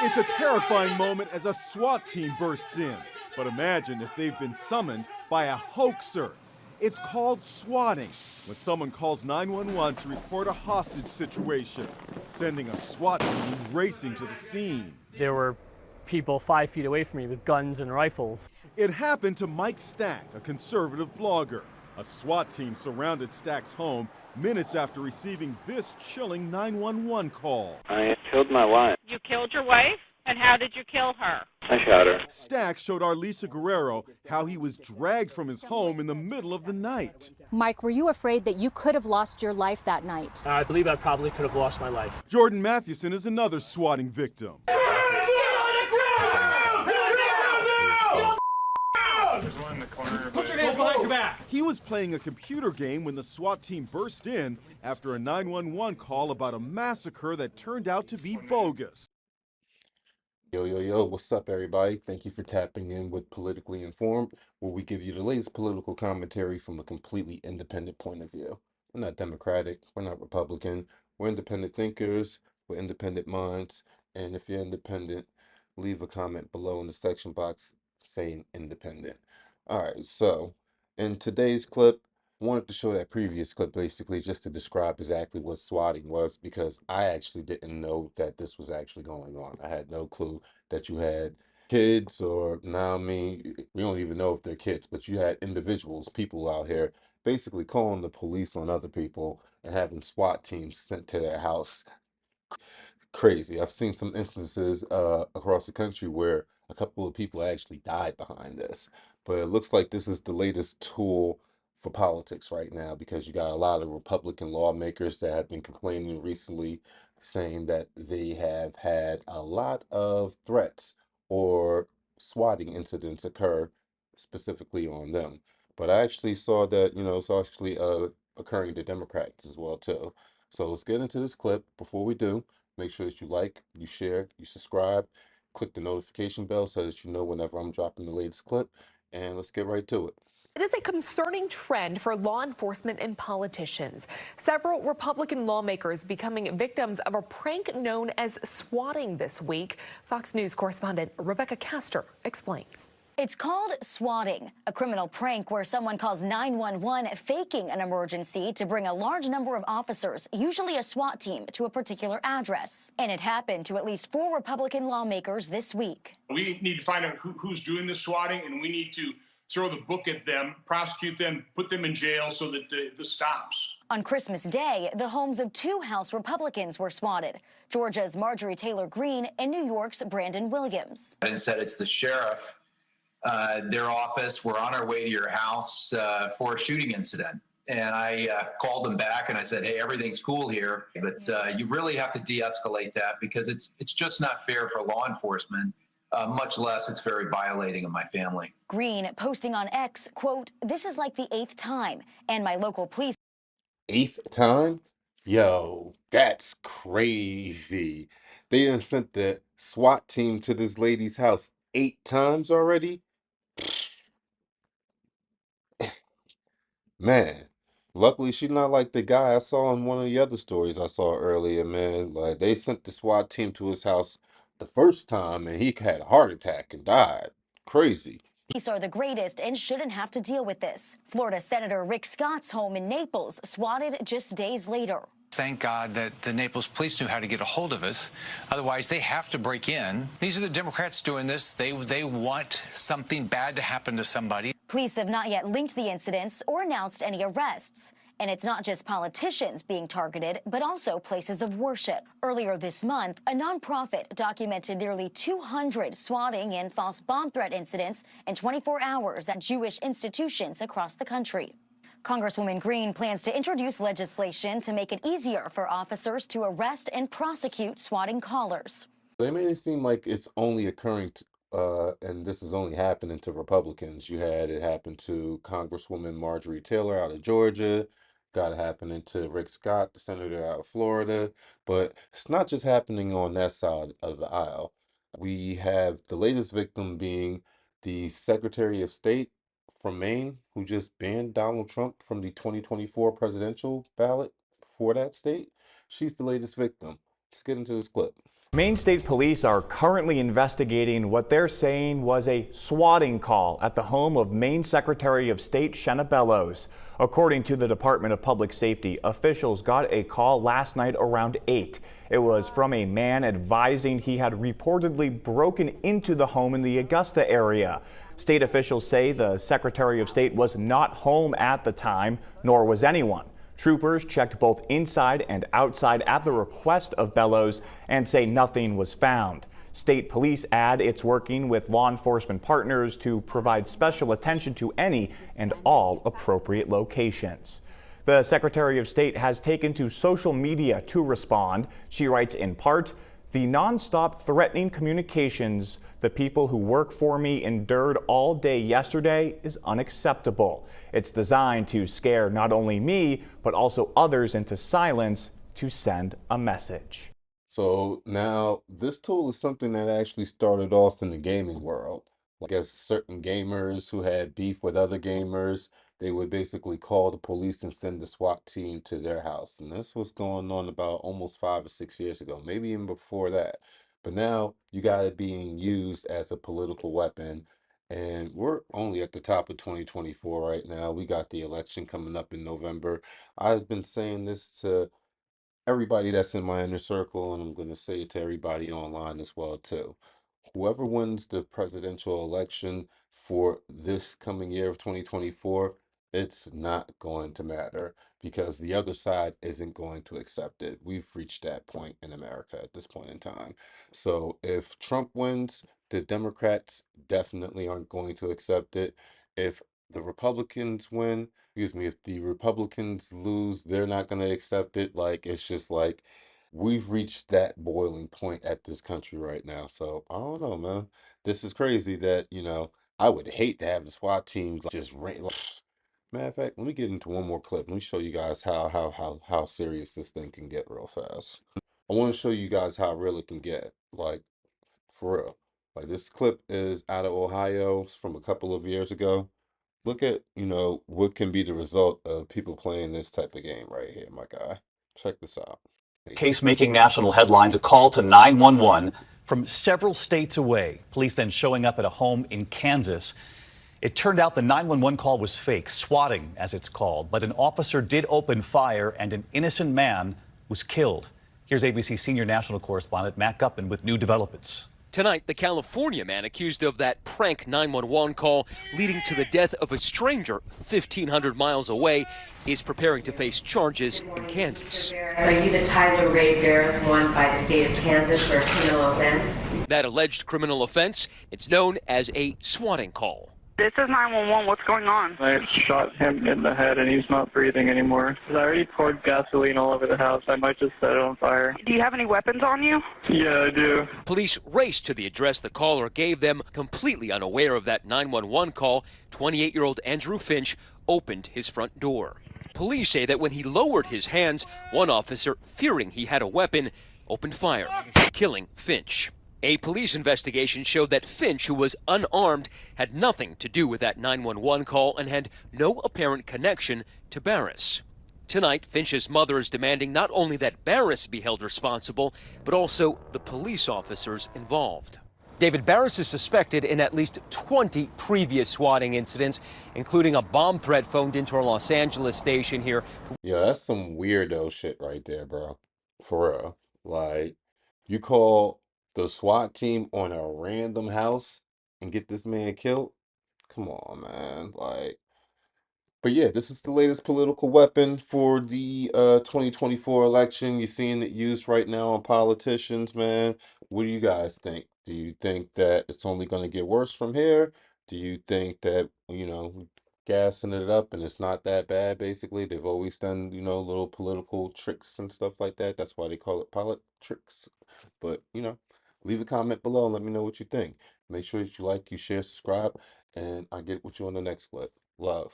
It's a terrifying moment as a SWAT team bursts in. But imagine if they've been summoned by a hoaxer. It's called swatting, when someone calls 911 to report a hostage situation, sending a SWAT team racing to the scene. There were people 5 feet away from me with guns and rifles. It happened to Mike Stack, a conservative blogger. A SWAT team surrounded Stack's home minutes after receiving this chilling 911 call. I killed my wife. You killed your wife? And how did you kill her? I shot her. Stack showed our Lisa Guerrero how he was dragged from his home in the middle of the night. Mike, were you afraid that you could have lost your life that night? I believe I probably could have lost my life. Jordan Mathewson is another swatting victim. Put your hands behind your back. He was playing a computer game when the SWAT team burst in after a 911 call about a massacre that turned out to be bogus. Yo, what's up, everybody? Thank you for tapping in with Politically Informed, where we give you the latest political commentary from a completely independent point of view. We're not Democratic, we're not Republican, we're independent thinkers, we're independent minds, and if you're independent, leave a comment below in the section box saying independent. All right, so in today's clip, I wanted to show that previous clip basically just to describe exactly what swatting was, because I actually didn't know that this was actually going on. I had no clue that you had kids, or now I mean, we don't even know if they're kids, but you had individuals, people out here basically calling the police on other people and having SWAT teams sent to their house. Crazy. I've seen some instances across the country where a couple of people actually died behind this, but it looks like this is the latest tool for politics right now, because you got a lot of Republican lawmakers that have been complaining recently, saying that they have had a lot of threats or swatting incidents occur specifically on them. But I actually saw that, it's actually occurring to Democrats as well too. So let's get into this clip. Before we do, make sure that you like, you share, you subscribe, click the notification bell so that you know whenever I'm dropping the latest clip, and let's get right to it. It is a concerning trend for law enforcement and politicians. Several Republican lawmakers becoming victims of a prank known as swatting this week. Fox News correspondent Rebecca Castor explains. It's called swatting, a criminal prank where someone calls 911 faking an emergency to bring a large number of officers, usually a SWAT team, to a particular address. And it happened to at least 4 Republican lawmakers this week. We need to find out who's doing the swatting, and we need to throw the book at them, prosecute them, put them in jail so that this stops. On Christmas Day, the homes of 2 House Republicans were swatted, Georgia's Marjorie Taylor Greene and New York's Brandon Williams. And said it's the sheriff, their office. We're on our way to your house for a shooting incident. And I called them back and I said, hey, everything's cool here, but you really have to de-escalate that, because it's just not fair for law enforcement. Much less it's very violating of my family. Greene posting on X, quote, "This is like the 8th time, and my local police." 8th time? Yo, that's crazy. They done sent the SWAT team to this lady's house 8 times already? Man, luckily she's not like the guy I saw in one of the other stories I saw earlier, man. Like, they sent the SWAT team to his house the first time and he had a heart attack and died. Crazy. Police are the greatest and shouldn't have to deal with this. Florida Senator Rick Scott's home in Naples swatted just days later. Thank God that the Naples police knew how to get a hold of us. Otherwise, they have to break in. These are the Democrats doing this. They want something bad to happen to somebody. Police have not yet linked the incidents or announced any arrests. And it's not just politicians being targeted, but also places of worship. Earlier this month, a nonprofit documented nearly 200 swatting and false bomb threat incidents in 24 hours at Jewish institutions across the country. Congresswoman Greene plans to introduce legislation to make it easier for officers to arrest and prosecute swatting callers. They made it seem like it's only occurring and this is only happening to Republicans. You had it happen to Congresswoman Marjorie Taylor out of Georgia, got it happening to Rick Scott, the senator out of Florida, but it's not just happening on that side of the aisle. We have the latest victim being the Secretary of State from Maine, who just banned Donald Trump from the 2024 presidential ballot for that state. She's the latest victim. Let's get into this clip. Maine State Police are currently investigating what they're saying was a swatting call at the home of Maine Secretary of State Shenna Bellows. According to the Department of Public Safety, officials got a call last night around 8. It was from a man advising he had reportedly broken into the home in the Augusta area. State officials say the Secretary of State was not home at the time, nor was anyone. Troopers checked both inside and outside at the request of Bellows and say nothing was found. State police add it's working with law enforcement partners to provide special attention to any and all appropriate locations. The Secretary of State has taken to social media to respond. She writes in part, "The nonstop threatening communications the people who work for me endured all day yesterday is unacceptable. It's designed to scare not only me, but also others into silence to send a message." So now this tool is something that actually started off in the gaming world. I guess certain gamers who had beef with other gamers, they would basically call the police and send the SWAT team to their house. And this was going on about almost 5 or 6 years ago, maybe even before that. But now you got it being used as a political weapon. And we're only at the top of 2024 right now. We got the election coming up in November. I've been saying this to everybody that's in my inner circle, and I'm going to say it to everybody online as well too. Whoever wins the presidential election for this coming year of 2024, it's not going to matter because the other side isn't going to accept it. We've reached that point in America at this point in time. So if Trump wins, the Democrats definitely aren't going to accept it. If the Republicans win, excuse me, if the Republicans lose, they're not going to accept it. Like, it's just like we've reached that boiling point at this country right now. So I don't know, man. This is crazy that, I would hate to have the SWAT team just matter of fact, let me get into one more clip. Let me show you guys how serious this thing can get real fast. I want to show you guys how real it can get. Like, for real. Like, this clip is out of Ohio. It's from a couple of years ago. Look at, what can be the result of people playing this type of game right here, my guy. Check this out. Case making national headlines, a call to 911 from several states away. Police then showing up at a home in Kansas. It turned out the 911 call was fake, swatting as it's called, but an officer did open fire and an innocent man was killed. Here's ABC senior national correspondent Matt Gutman with new developments. Tonight, the California man accused of that prank 911 call leading to the death of a stranger 1,500 miles away is preparing to face charges in Kansas. Are you the Tyler Ray Barris one by the state of Kansas for a criminal offense? That alleged criminal offense, it's known as a swatting call. This is 911. What's going on? I shot him in the head and he's not breathing anymore. I already poured gasoline all over the house. I might just set it on fire. Do you have any weapons on you? Yeah, I do. Police raced to the address the caller gave them, completely unaware of that 911 call. 28-year-old Andrew Finch opened his front door. Police say that when he lowered his hands, one officer, fearing he had a weapon, opened fire, killing Finch. A police investigation showed that Finch, who was unarmed, had nothing to do with that 911 call and had no apparent connection to Barris. Tonight, Finch's mother is demanding not only that Barris be held responsible, but also the police officers involved. David Barris is suspected in at least 20 previous swatting incidents, including a bomb threat phoned into our Los Angeles station here. Yeah, that's some weirdo shit right there, bro. For real. Like, you call the SWAT team on a random house and get this man killed? Come on, man. Like, but yeah, this is the latest political weapon for the 2024 election. You're seeing it used right now on politicians, man. What do you guys think? Do you think that it's only going to get worse from here? Do you think that, gassing it up and it's not that bad, basically? They've always done, little political tricks and stuff like that. That's why they call it politics. But, leave a comment below and let me know what you think. Make sure that you like, you share, subscribe, and I'll get with you on the next clip. Love.